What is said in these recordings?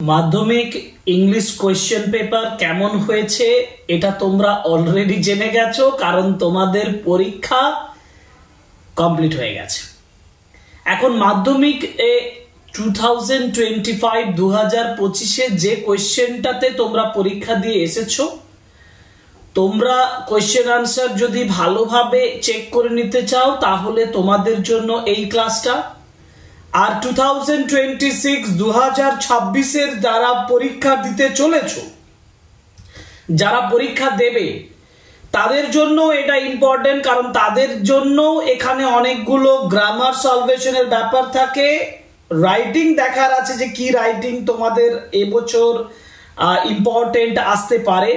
মাধ্যমিক English question paper কেমন হয়েছে এটা তোমরা অলরেডি জেনে গেছো, কারণ তোমাদের পরীক্ষা কমপ্লিট হয়ে গেছে। এখন মাধ্যমিক 2025 যে কোয়েশ্চেনটাতে তোমরা পরীক্ষা দিয়ে এসেছো, তোমরা কোয়েশ্চেন আনসার যদি ভালোভাবে চেক করে নিতে চাও তাহলে তোমাদের জন্য এই ক্লাসটা। আর 2026 যারা পরীক্ষা দিতে চলেছো, যারা পরীক্ষা দেবে তাদের জন্য এটা ইম্পর্টেন্ট, কারণ তাদের জন্য এখানে অনেকগুলো গ্রামার সলভেশনের ব্যাপার থাকে, রাইটিং দেখার আছে যে কি রাইটিং তোমাদের এবছর ইম্পর্টেন্ট আসতে পারে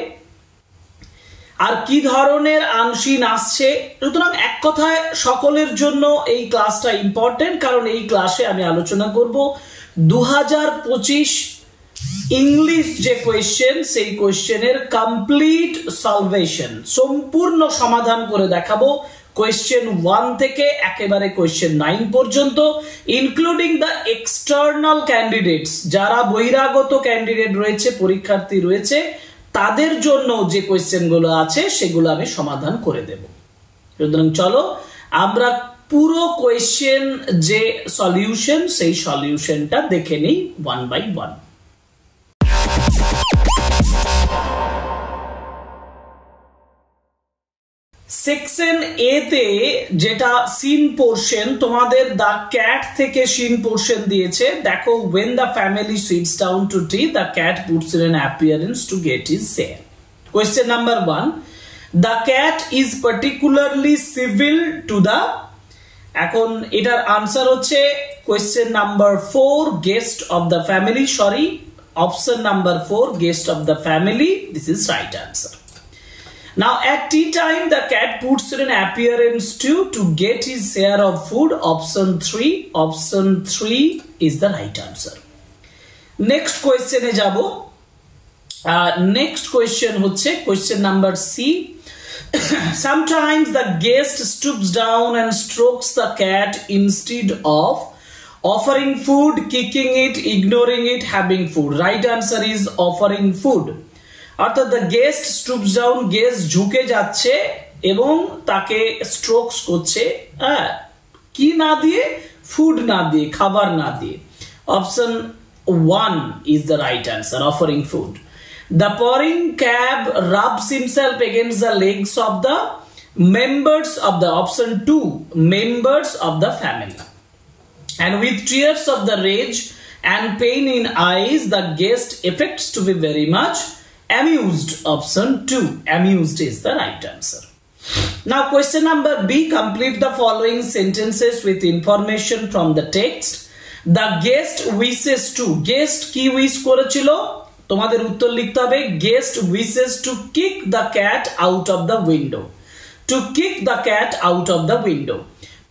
আর কি ধরনের আনসিন আসছে। সুতরাং এক কথায় সকলের জন্য এই ক্লাসটা ইম্পর্টেন্ট, কারণ এই ক্লাসে আমি আলোচনা করব 2025 ইংলিশ যে কোয়েশ্চেন, সেই কোয়েশ্চেনের কমপ্লিট সলভেশন, সম্পূর্ণ সমাধান করে দেখাবো কোয়েশ্চেন 1 থেকে একেবারে কোয়েশ্চেন 9 পর্যন্ত, ইনক্লুডিং দ্য এক্সটার্নাল ক্যান্ডিডেটস, যারা বহিরাগত ক্যান্ডিডেট রয়েছে, পরীক্ষার্থী রয়েছে, তাদের জন্য যে কোয়েশ্চেনগুলো আছে সেগুলো আমি সমাধান করে দেব। সুতরাং চলো আমরা পুরো কোয়েশ্চেন যে সলিউশন, সেই সলিউশনটা দেখে নিই ওয়ান বাই ওয়ান। সেকশন এ তে যেটা সিন পোর্শন, তোমাদের দ্য ক্যাট থেকে সিন পোর্শন দিয়েছে। দেখো, when the family sits down to tea, the cat puts in an appearance to get his share. Question number 1, the cat is particularly civil to the, এখন এটার answer হচ্ছে question number 4, guest of the family, sorry, option number 4, guest of the family, this is right answer. Now at tea time the cat puts in an appearance to get his share of food, option 3, option 3 is the right answer. Next question e jabo, next question hocche question number C. Sometimes the guest stoops down and strokes the cat instead of offering food, kicking it, ignoring it, having food. Right answer is offering food. অর্থাৎ the guest stoops down, guest ঝুঁকে যাচ্ছে এবং তাকে strokes করছে, কি না দিয়ে? Food না দিয়ে, খাবার না দিয়ে। Option 1 is the right answer, offering food. The purring cab rubs himself against the legs of the members of the, option 2, members of the family. And with tears of the rage and pain in eyes, the guest affects to be very much amused, option 2, amused is the right answer. Now question number B, complete the following sentences with information from the text. The guest wishes to, guest কি wish করেছিল? তোমাদের উত্তর লিখতে হবে guest wishes to kick the cat out of the window, to kick the cat out of the window.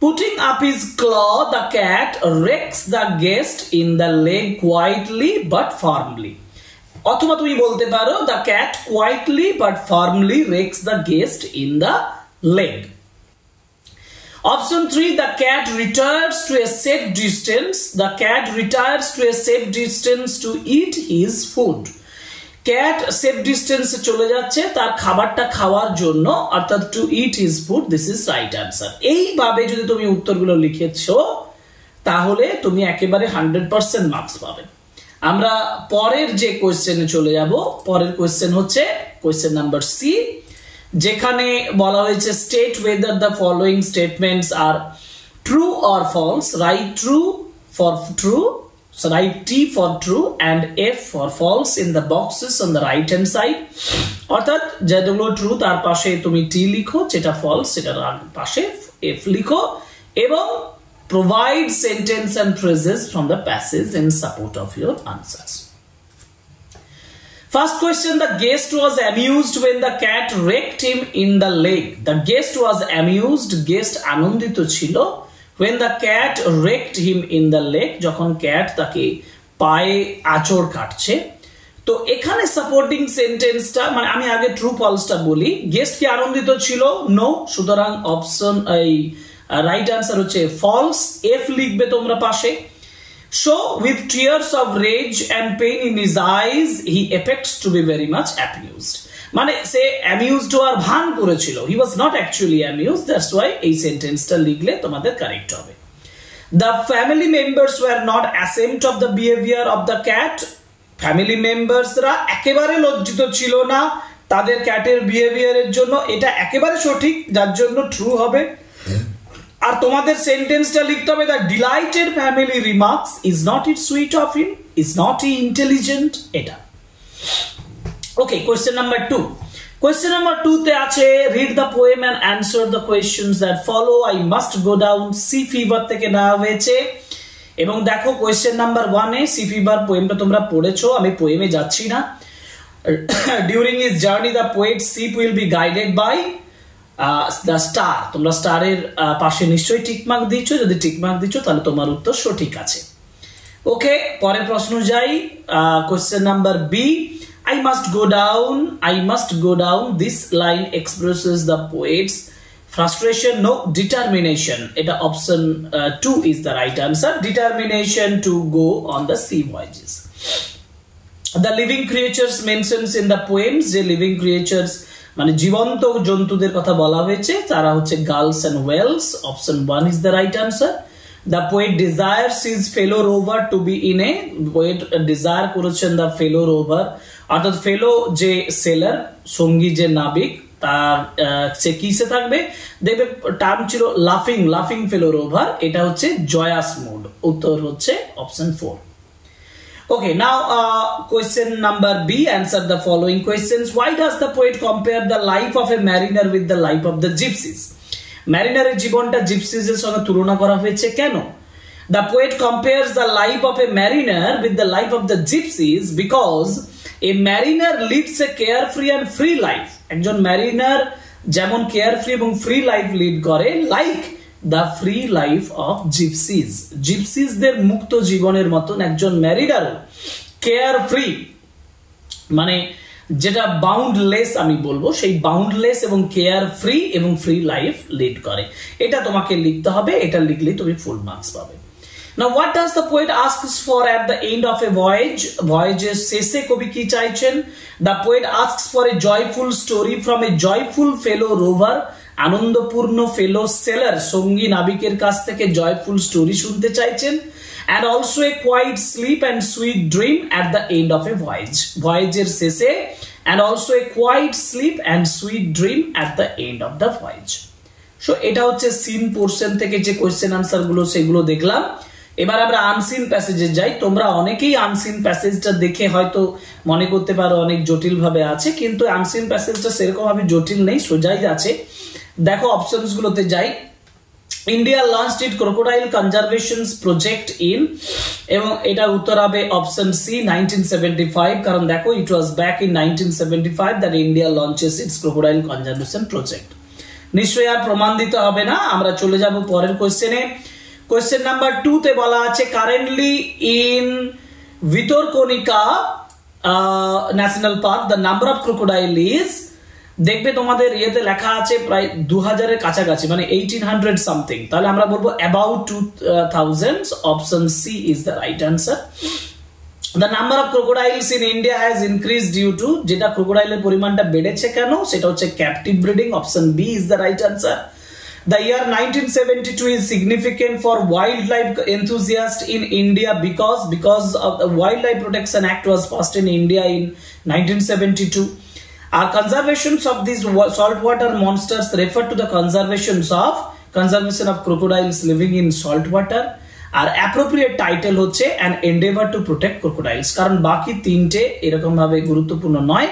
Putting up his claw, the cat rakes the guest in the leg quietly but firmly. অথবা তুমি বলতে পারো the cat quietly but firmly rakes the guest in the leg. Option 3, the cat retires to a safe distance, the cat retires to a safe distance to eat his food. Cat safe distance এ চলে যাচ্ছে তার খাবারটা খাওয়ার জন্য, অর্থাৎ to eat his food, this is right answer. এইভাবে যদি তুমি উত্তরগুলো লিখেছো তাহলে তুমি একেবারে 100% মার্কস পাবে। আমরা পরের যে কোয়েশ্চেনে চলে যাব। পরের কোয়েশ্চেন হচ্ছে কোয়েশ্চেন নাম্বার সি, যেখানে বলা হয়েছে state whether the following statements are true or false. Write true for true, so write T for true and F for false in the boxes on the right hand side. অর্থাৎ যেগুলো true তার পাশে তুমি T লিখো, যেটা false সেটার পাশে F লিখো, এবং provide sentence and phrases from the passage in support of your answers. First question, the guest was amused when the cat raked him in the leg. The guest was amused, guest আনন্দিত ছিল, when the cat raked him in the leg, যখন cat তাকে পায়ে আঁচড় কাটছে। তো এখানে supporting সেন্টেন্সটা, মানে আমি আগে ট্রু ফলসটা বলি। গেস্ট কি আনন্দিত ছিল? নো, সুতরাং অপশন এই রাইট আনসার হচ্ছে ফলস, এফ লিখবে তোমরা পাশে। So with tears of rage and pain in his eyes he affects to be very much amused. মানে সে অ্যামিউজড হওয়ার ভান করেছিল, he was not actually amused, that's why এই সেন্টেন্সটা লিখলে তোমাদের কারেক্ট হবে। The family members were not ashamed of the behavior of the cat. Family মেম্বার্সরা একেবারে লজ্জিত ছিল না তাদের ক্যাটের বিহেভিয়ারের জন্য, এটা একেবারে সঠিক, যার জন্য ট্রু হবে। আর তোমাদের সেন্টেন্সটা লিখতে হবে the delighted family remarks is not it sweet of him, is not he intelligent, এটা। Okay, question number 2। Question number 2 তে আছে read the poem and answer the questions that follow. I must go down, sea fever থেকে নেওয়া হয়েছে। এবং দেখো question number 1 এ sea fever পোয়েমটা তোমরা পড়েছো, আমি পোয়েমে যাচ্ছি না। During his journey the poet ship will be guided by the star. তোমরা স্টারের পাশে নিশ্চয়ই টিকমার্ক দিচ্ছ, যদি টিকমার্ক দিচ্ছ তাহলে তোমার উত্তর সঠিক আছে। ওকে, পরের প্রশ্ন যাই। Question number B, I must go down. This line expresses the poet's frustration, no, determination. Eta option 2 is the right answer. Determination to go on the sea voyages. The living creatures mentions in the poems, যে living creatures মানে জীবন্ত জন্তুদের কথা বলা হয়েছে, তারা হচ্ছে gulls and whales. Option 1 is the right answer. The poet desires his fellow rover to be in a, poet desire করেছেন the fellow rover, অর্থাৎ ফেলো যে সেলার, সঙ্গী যে নাবিক, তার সে কিসে থাকবে, দেখবে টার্ম ছিল লাফিং ফেলো রোভার, এটা হচ্ছে জয়াস মুড। উত্তর হচ্ছে option 4। Okay, now question number B, answer the following questions. Why does the poet compare the life of a mariner with the life of the gypsies? ম্যারিনারের জীবনটা জিপসিজের সঙ্গে তুলনা করা হয়েছে কেন? The poet compares the life of a mariner with the life of the gypsies because a mariner leads a carefree and free life. একজন mariner যেমন carefree এবং free life lead করে, like the free life of gypsies, জিপসিজদের মুক্ত জীবনের মতন একজন ম্যারিনারও carefree মানে যেটা বাউন্ডলেস আমি বলবো, সেই বাউন্ডলেস এবং কেয়ার ফ্রি এবং ফ্রি লাইফ লিড করে। এটা তোমাকে লিখতে হবে, এটা লিখলে তুমি ফুল মার্কস পাবে। Now what does the poet asks for at the end of a voyage? Voyage's শেষে কবি কি চাইছেন? The poet asks for a joyful story from a joyful fellow rover, আনন্দপূর্ণ ফেলো সেলার, সঙ্গী নাবিকের কাছ থেকে জয়ফুল স্টোরি শুনতে চাইছেন, and also a quiet sleep and sweet dream at the end of a voyage. ভয়েজের শেষে and also a quiet sleep and sweet dream at the end of the voyage. So এটা হচ্ছে scene portion থেকে যে question answer গুলো সেগুলো দেখলাম। এবার আমরা আনসিন প্যাসেজে যাই। তোমরা অনেকেই আনসিন প্যাসেজটা দেখে হয়তো মনে করতে পারো অনেক জটিল ভাবে আছে, কিন্তু আনসিন প্যাসেজটা সেরকম ভাবে জটিল নেই, সোজাই আছে। দেখো অপশনস গুলোতে যাই। India launched it crocodile conservation project in, এবং এটা উত্তর হবে অপশন সি 1975, কারণ দেখো it was back in 1975 that India launches its crocodile conservation project. নিশ্চয়ই আর প্রমাণ দিতে হবে না, আমরা চলে যাব পরের কোশ্চেনে। কোশ্চেন নাম্বার 2 তে বলা আছে currently in Bhitarkanika national park the number of crocodile is, দেখবে তোমাদের ইয়েতে লেখা আছে প্রায় 2000 এর কাছাকাছি, মানে 1800 সামথিং, তাহলে আমরা বলবো about 2000। Option C is the right answer. The number of crocodiles in India has increased due to, যেটা ক্রোকোডাইলের পরিমাণটা বেড়েছে কেন, সেটা হচ্ছে captive breeding. Option B is the right answer. The year 1972 is significant for wildlife enthusiasts in India because of the Wildlife Protection Act was passed in India in 1972. Our conservations of these saltwater monsters refer to the conservation of crocodiles living in saltwater. আর appropriate title হচ্ছে an endeavour to protect crocodiles, কারণ বাকি তিনটে এরকম ভাবে গুরুত্বপূর্ণ নয়।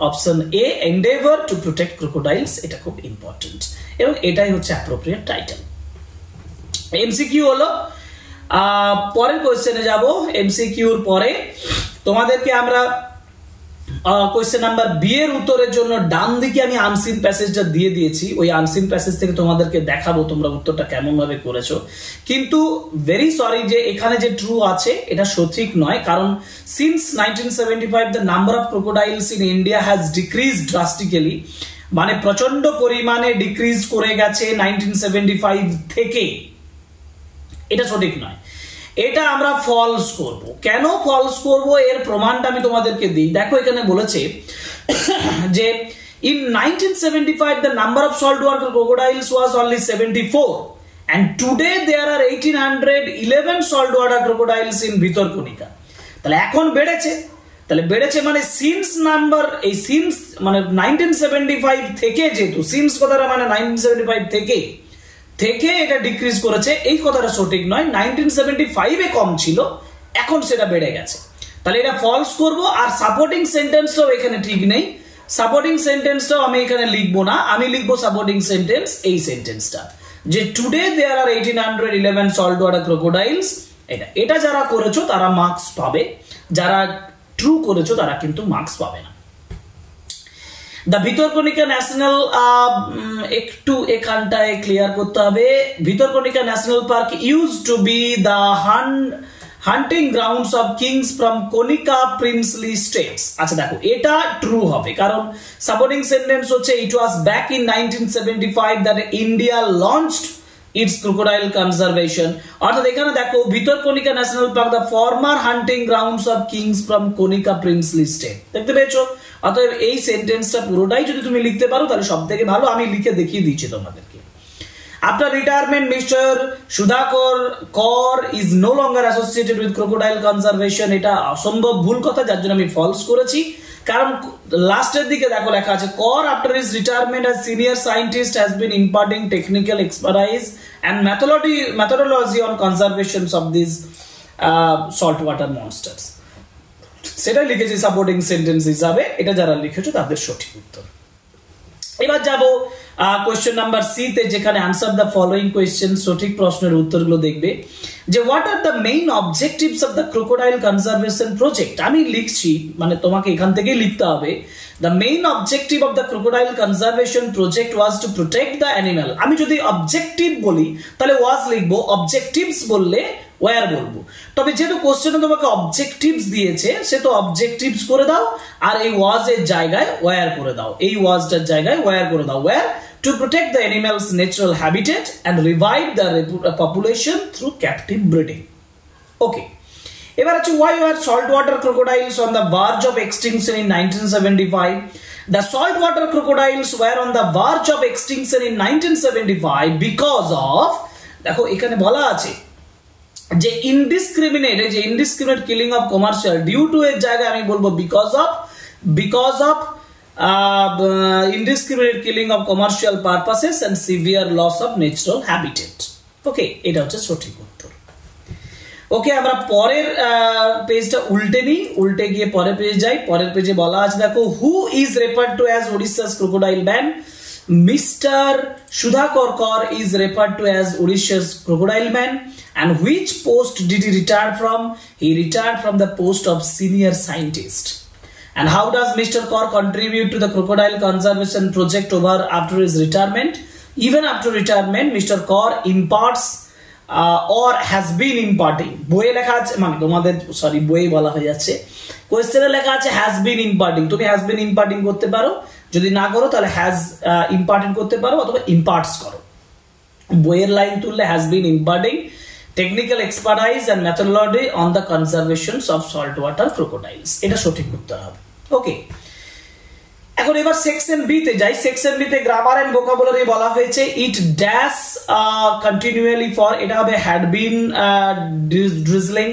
Option A endeavour to protect crocodiles, এটা খুব ইম্পর্টেন্ট এবং এটাই হচ্ছে অ্যাপ্রোপ্রিয়েট টাইটেল। এমসিকিউ হলো, পরের কোয়েশ্চেনে যাব। এমসিকিউর পরে তোমাদেরকে আমরা কোয়েশ্চেন নাম্বার বি এর উত্তরের জন্য ডান দিকে আমি আনসিন প্যাসেজটা দিয়ে দিয়েছি, ওই আনসিন প্যাসেজ থেকে তোমাদেরকে দেখাবো তোমরা উত্তরটা কেমন ভাবে করেছো। কিন্তু ভেরি সরি যে এখানে যে ট্রু আছে এটা সঠিক নয়, কারণ since 1975 the number of crocodiles in India has decreased drastically, মানে প্রচন্ড পরিমাণে ডিক্রিজ করে গেছে 1975 থেকে, এটা সঠিক নয়। এটা আমরা ফলস করব। কেন ফলস করব এর প্রমাণটা আমি তোমাদেরকে দিই। দেখো এখানে বলেছে যে in 1975 the number of saltwater crocodiles was only 74 and today there are 1811 saltwater crocodiles in Bhitarkanika. তাহলে এখন বেড়েছে, তাহলে বেড়েছে মানে সিন্স নাম্বার, এই সিন্স মানে 1975 থেকে, যেহেতু সিন্স কথাটা মানে 1975 থেকে এটা ডিক্রিজ করেছে, এই কথাটা সঠিক নয়। 1975 এ কম ছিল, এখন সেটা বেড়ে গেছে। তাহলে এটা ফলস করব। আর সাপোর্টিং সেন্টেন্সটাও এখানে ঠিক নেই, সাপোর্টিং সেন্টেন্সটাও আমি এখানে লিখবো না, আমি লিখবো সাপোর্টিং সেন্টেন্স এই সেন্টেন্সটা, যে today there are 1811 salt water crocodiles. এটা যারা করেছো তারা মার্কস পাবে, যারা ট্রু করেছো তারা কিন্তু মার্কস পাবে না। দ্য ভিতরকণিকা ন্যাশনাল, একটু এখানটায় ক্লিয়ার করতে হবে, Bhitarkanika national park use to be the hunting grounds of kings from Kanika princely states. আচ্ছা দেখো এটা ট্রু হবে, কারণ সাপোর্টিং সেন্টেন্স হচ্ছে it was back in 1975 that India launched its crocodile conservation. অর্থাৎ এখানে দেখো Bhitarkanika national park the former hunting grounds of kings from Kanika princely state. দেখতে পেয়েছো? অতএব এই সেন্টেন্সটা পুরোটাই যদি তুমি লিখতে পারো তাহলে সব থেকে ভালো। আমি লিখে দেখিয়ে দিচ্ছি তোমাদেরকে। After retirement, Mr. Sudhakar Kaur is no longer associated with crocodile conservation. এটা অসম্ভব ভুল কথা, যার জন্য আমি ফলস করেছি। কারণ লাস্টের দিকে দেখো লেখা আছে Kaur after his retirement as senior scientist has been imparting technical expertise and methodology on conservation of these saltwater monsters. সেটা লিখেছি সাপোর্টিং সেন্টেন্স হিসাবে। এটা যারা লিখেছো তাদের সঠিক উত্তর। এবার যাব কোয়েশ্চেন নাম্বার সি তে, যেখানে আনসার দ্য ফলোইং কোয়েশ্চেন, সঠিক প্রশ্নের উত্তরগুলো দেখবে। যে what are the main objectives of the crocodile conservation project. আমি লিখছি, মানে তোমাকে এখান থেকেই লিখতে হবে। The main objective of the crocodile conservation project was to protect the animal. আমি যদি অবজেক্টিভ বলি তাহলে ওয়াজ লিখবো, অবজেক্টিভস বললে ওয়্যার বলবো। তবে যেহেতু কোশ্চেনে তোমাকে অবজেক্টিভস দিয়েছে, সে তো অবজেক্টিভস করে দাও, আর এই ওয়াজ এর জায়গায় ওয়্যার করে দাও, এই ওয়াজটার জায়গায় ওয়্যার করে দাও। Were to protect the animal's natural habitat and revive the population through captive breeding. Okay. এবার আছে why were saltwater crocodiles on the verge of extinction in 1975? The saltwater crocodiles were on the verge of extinction in 1975 because of, দেখো এখানে বলা আছে যে indiscriminate killing of commercial, due to এর জায়গায় আমি বলবো because of indiscriminate killing of commercial purposes and severe loss of natural habitat. ওকে, এটা হচ্ছে সঠিক উত্তর। ওকে, আমরা পরের পেজটা উল্টে গিয়ে পরের পেজে যাই। পরের পেজে বলা আছে দেখো, who is referred to as Odisha's crocodile man? Mister Sudhakar Kar is referred to as Odisha's crocodile man. And which post did he retire from? He retired from the post of senior scientist. And how does Mr. Kaur contribute to the crocodile conservation project over after his retirement? Even after retirement, Mr. Kaur imparts or has been imparting. বইয়ে লেখা আছে, মানে তোমাদের sorry বইয়ে বলা হয়ে যাচ্ছে, কোয়েশ্চেনে লেখা আছে has been imparting। তুমি has been imparting করতে পারো, যদি না করো তাহলে has imparting করতে পারো, অথবা imparts করো। বইয়ের লাইন তুললে has been imparting technical expertise and methodology on the conservation of saltwater crocodiles। এটা সঠিক উত্তর হবে। ওকে, এখন এবার সেকশন বি তে যাই। সেকশন বি তে গ্রামার এন্ড ভোকাবুলারি বলা হয়েছে ইট ড্যাশ কন্টিনিউয়ালি ফর, এটা হবে had been drizzling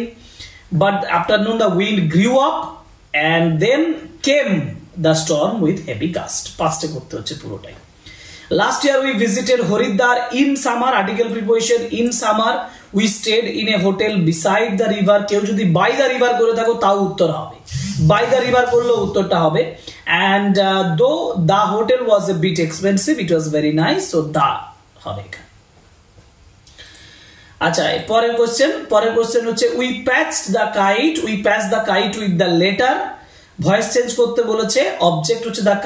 but afternoon the wind grew up and then came the storm with heavy gust। পাঁচটা করতে হচ্ছে পুরোটাই। Last year we visited Haridwar in summer, article preposition in summer, we stayed in a hotel beside the river। কেউ যদি by the river করে থাকো তাও উত্তর হবে, by the river করলেও উত্তরটা হবে। and though the hotel was a bit expensive, it was very nice, so the হবে এখানে। আচ্ছা, পরের কোশ্চেন হচ্ছে we patched the kite with the letter। Voice change করতে বলেছে, অবজেক্ট হচ্ছে the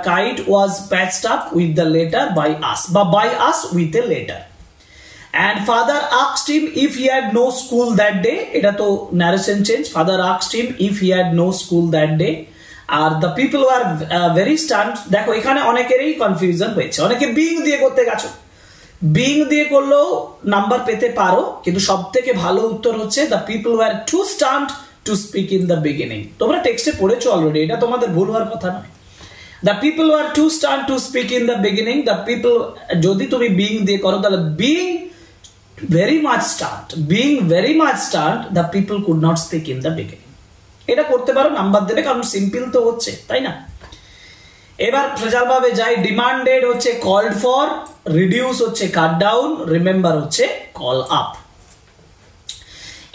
kite was patched up with the letter by us, বা by us with a letter. And father asked him if he had no school that day। এটা তো narration change, father asked him if he had no school that day। R the people were very stunned। দেখো এখানে অনেকেরই confusion হয়েছে, অনেকে being দিয়ে করতে গেছো, বিং দিয়ে করলেও নাম্বার পেতে পারো, কিন্তু সব থেকে ভালো উত্তর হচ্ছে the people were too stunned to speak in the beginning. তোমরা টেক্সটে পড়েছো অলরেডি, এটা তোমাদের ভুল হওয়ার কথা নয়। The people were too stunned to speak in the beginning, the people, যদি তুমি বিং দিয়ে করো তাহলে being very much stunned the people could not speak in the beginning। এটা করতে পারো, নাম্বার দেবে, কারণ সিম্পল তো হচ্ছে, তাই না? এবার ফ্রেজাল ভাবে যাই। ডিমান্ডেড হচ্ছে কল্ড ফর, রিডিউস হচ্ছে কাট ডাউন, রিমেম্বার হচ্ছে কল আপ।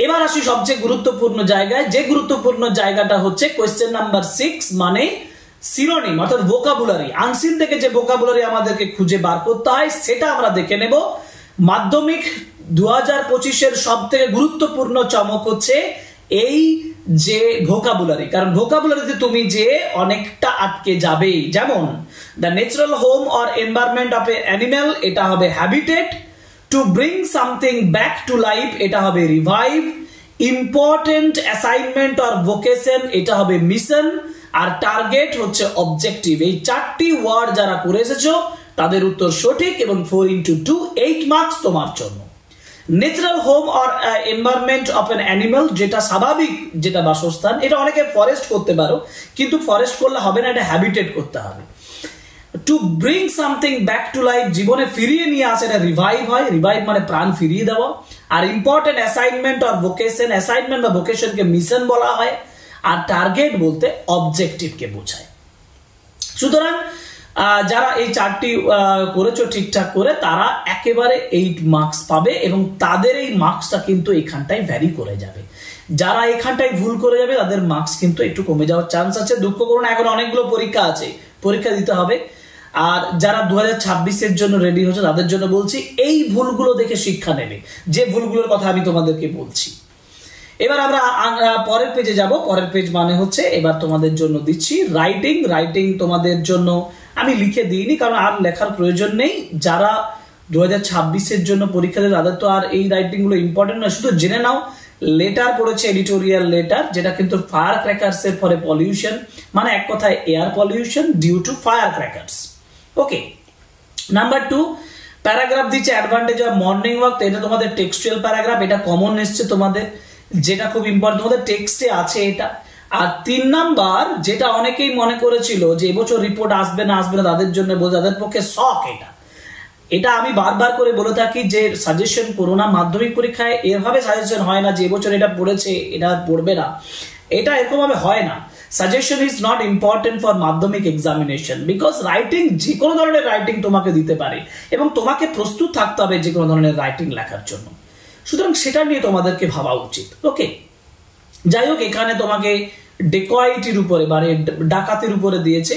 এবার আসি সবচেয়ে গুরুত্বপূর্ণ জায়গায়, যে গুরুত্বপূর্ণ জায়গাটা হচ্ছে কোয়েশ্চেন নাম্বার 6, মানে সিনোনিম অর্থাৎ ভোকাবুলারি। আনসিন থেকে যে ভোকাবুলারি আমাদেরকে খুঁজে বার করতে হয় সেটা আমরা দেখে নেব। মাধ্যমিক 2025-এর সব থেকে গুরুত্বপূর্ণ চমক হচ্ছে এই যে ভোকাবুলারি, কারণ ভোকাবুলারিতে তুমি যে অনেকটা আটকে যাবে। যেমন the natural home or environment of A animal, এটা হবে habitat. To bring something back to life, এটা হবে revive. Important assignment or vocation, এটা হবে মিশন। আর টার্গেট হচ্ছে অবজেক্টিভ। এই 4টি ওয়ার্ড যারা করে এসেছো তাদের উত্তর সঠিক, এবং 4 into 2 8 মার্কস তোমার জন্য। Natural home or environment of N animal, যেটা স্বাভাবিক, যেটা বাসস্থান, এটা অনেকে ফরেস্ট করতে পারো, কিন্তু ফরেস্ট করলে হবে না, এটা হ্যাবিটেট করতে হবে। To bring something back to life, জীবনে ফিরিয়ে নিয়ে আসে, এটা রিভাইভ হয়। রিভাইভ মানে প্রাণ ফিরিয়ে দেওয়া। আর important assignment or vocation, assignment বা ভোকেশনকে মিশন বলা হয়। আর টার্গেট বলতে অবজেক্টিভকে বোঝায়। সুতরাং যারা এই 4টি করেছো ঠিকঠাক করে, তারা একেবারে 8 মার্কস পাবে, এবং তাদের এই মার্কসটা কিন্তু এখানটায় ভ্যারি করে যাবে। যারা এখানটায় ভুল করে যাবে তাদের মার্কস কিন্তু একটু কমে যাওয়ার চান্স আছে। দুঃখ করুন, এখন অনেকগুলো পরীক্ষা আছে, পরীক্ষা দিতে হবে। আর যারা 2026-এর জন্য রেডি হচ্ছে তাদের জন্য বলছি, এই ভুলগুলো দেখে শিক্ষা নেবে, যে ভুলগুলোর কথা আমি তোমাদেরকে বলছি। এবার আমরা পরের পেজে যাব। পরের পেজ মানে হচ্ছে এবার তোমাদের জন্য দিচ্ছি রাইটিং। রাইটিং তোমাদের জন্য আমি লিখে দিইনি, কারণ আর লেখার প্রয়োজন নেই। যারা 2026-এর জন্য পরীক্ষা দেবে তাদের তো আর এই রাইটিং গুলো ইম্পর্টেন্ট নয়, শুধু জেনে নাও। লেটার পড়েছে, এডিটোরিয়াল লেটার, যেটা কিন্তু ফায়ার ক্র্যাকার্স এর ফলে পলিউশন, মানে এক কথায় air pollution due to fire crackers. Okay, number 2 paragraph দিচ্ছে অ্যাডভান্টেজ অফ মর্নিং ওয়াক। এটা তোমাদের টেক্সচুয়াল প্যারাগ্রাফ, এটা কমন এসছে তোমাদের, যেটা খুব ইম্পর্টেন্ট, তোমাদের টেক্সটে আছে এটা। আর 3 নাম্বার, যেটা অনেকেই মনে করেছিল যে এবছর রিপোর্ট আসবে না তাদের জন্য, তাদের পক্ষে শক। এটা আমি বারবার করে বলে থাকি যে সাজেশন করো না। মাধ্যমিক পরীক্ষায় এভাবে সাজেশন হয় না যে এবছর এটা পড়েছে এটা পড়বে না, এটা এরকম ভাবে হয় না। Suggestion is not important for মাধ্যমিক এক্সামিনেশন, বিকজ রাইটিং যে কোনো ধরনের রাইটিং তোমাকে দিতে পারে, এবং তোমাকে প্রস্তুত থাকতে হবে যে কোনো ধরনের রাইটিং লেখার জন্য। সুতরাং সেটা নিয়ে তোমাদেরকে ভাবা উচিত। ওকে, যাই হোক, এখানে তোমাকে ডেকয়েটির উপরে মানে ডাকাতির উপরে দিয়েছে,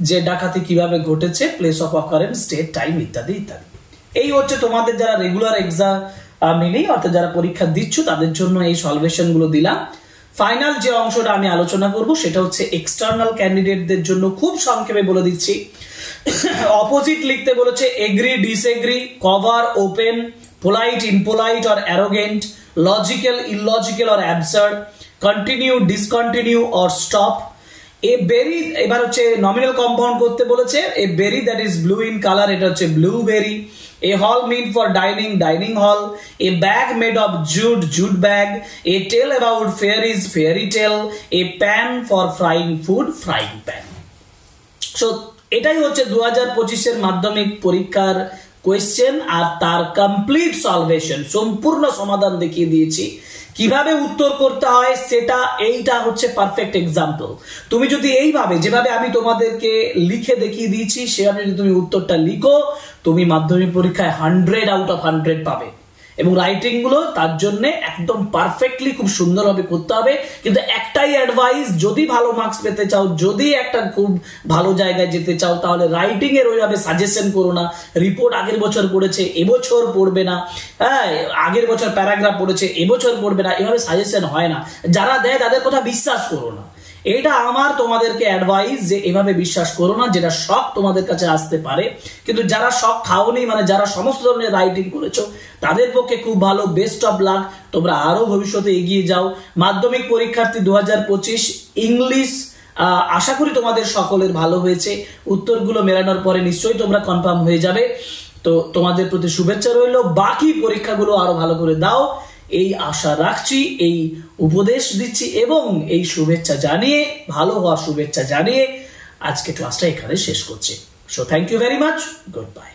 যে ডাকাতি কিভাবে ঘটেছে, place of occurrence, date, time ইত্যাদি ইত্যাদি। এই হচ্ছে তোমাদের যারা রেগুলার এক্সাম নেই, অর্থাৎ যারা পরীক্ষা দিচ্ছ তাদের জন্য এই সলভেশন গুলো দিলাম। ফাইনাল যে অংশটা আমি আলোচনা করব সেটা হচ্ছে এক্সটার্নাল ক্যান্ডিডেটদের জন্য। খুব সংক্ষেপে বলে দিচ্ছি। অপোজিট লিখতে বলেছে agree, disagree, cover, open, polite, impolite or arrogant, logical, illogical or absurd, continue, discontinue or stop. A berry, এবার হচ্ছে নমিনাল কম্পাউন্ড করতে বলেছে। A berry that is blue in colour, এটা হচ্ছে ব্লুবেরি। এ হল mean for dining, dining hall. A bag made of jute, jute bag. A tale about fair is fairy tale. A pan for frying food, frying pan. So এটাই হচ্ছে 2025-এর মাধ্যমিক পরীক্ষার question আর তার complete সলভেশন, সম্পূর্ণ সমাধান দেখিয়ে দিয়েছি। কিভাবে উত্তর করতে হয় সেটা, এইটা হচ্ছে পারফেক্ট এক্সাম্পল। তুমি যদি এইভাবে, যেভাবে আমি তোমাদেরকে লিখে দেখিয়ে দিয়েছি, সেভাবে যদি তুমি উত্তরটা লিখো, তুমি মাধ্যমিক পরীক্ষায় 100 out of 100 পাবে। এবং রাইটিং গুলো তার জন্য একদম পারফেক্টলি খুব সুন্দরভাবে করতে হবে। কিন্তু একটাই অ্যাডভাইস, যদি ভালো মার্কস পেতে চাও, যদি একটা খুব ভালো জায়গায় যেতে চাও, তাহলে রাইটিং এর ওইভাবে সাজেশন করো না। রিপোর্ট আগের বছর পড়েছে এবছর পড়বে না, হ্যাঁ আগের বছর প্যারাগ্রাফ পড়েছে এবছর পড়বে না, এভাবে সাজেশন হয় না। যারা দেয় তাদের কথা বিশ্বাস করো না। এটা আমার তোমাদেরকে অ্যাডভাইস যে এভাবে বিশ্বাস করো না, যেটা শখ তোমাদের কাছে আসতে পারে। কিন্তু যারা শখ খাওনি, মানে যারা সমস্ত ধরনের রাইটিং করেছো, তাদের পক্ষে খুব ভালো, বেস্ট অফ লাক। তোমরা আরো ভবিষ্যতে এগিয়ে যাও। মাধ্যমিক পরীক্ষার্থী 2025 ইংলিশ আশা করি তোমাদের সকলের ভালো হয়েছে। উত্তরগুলো মেলানোর পরে নিশ্চয়ই তোমরা কনফার্ম হয়ে যাবে। তো তোমাদের প্রতি শুভেচ্ছা রইল, বাকি পরীক্ষাগুলো আরো ভালো করে দাও এই আশা রাখছি, এই উপদেশ দিচ্ছি এবং এই শুভেচ্ছা জানিয়ে, ভালো হওয়ার শুভেচ্ছা জানিয়ে আজকে ক্লাসটা এখানে শেষ করছি। So thank you very much, good bye.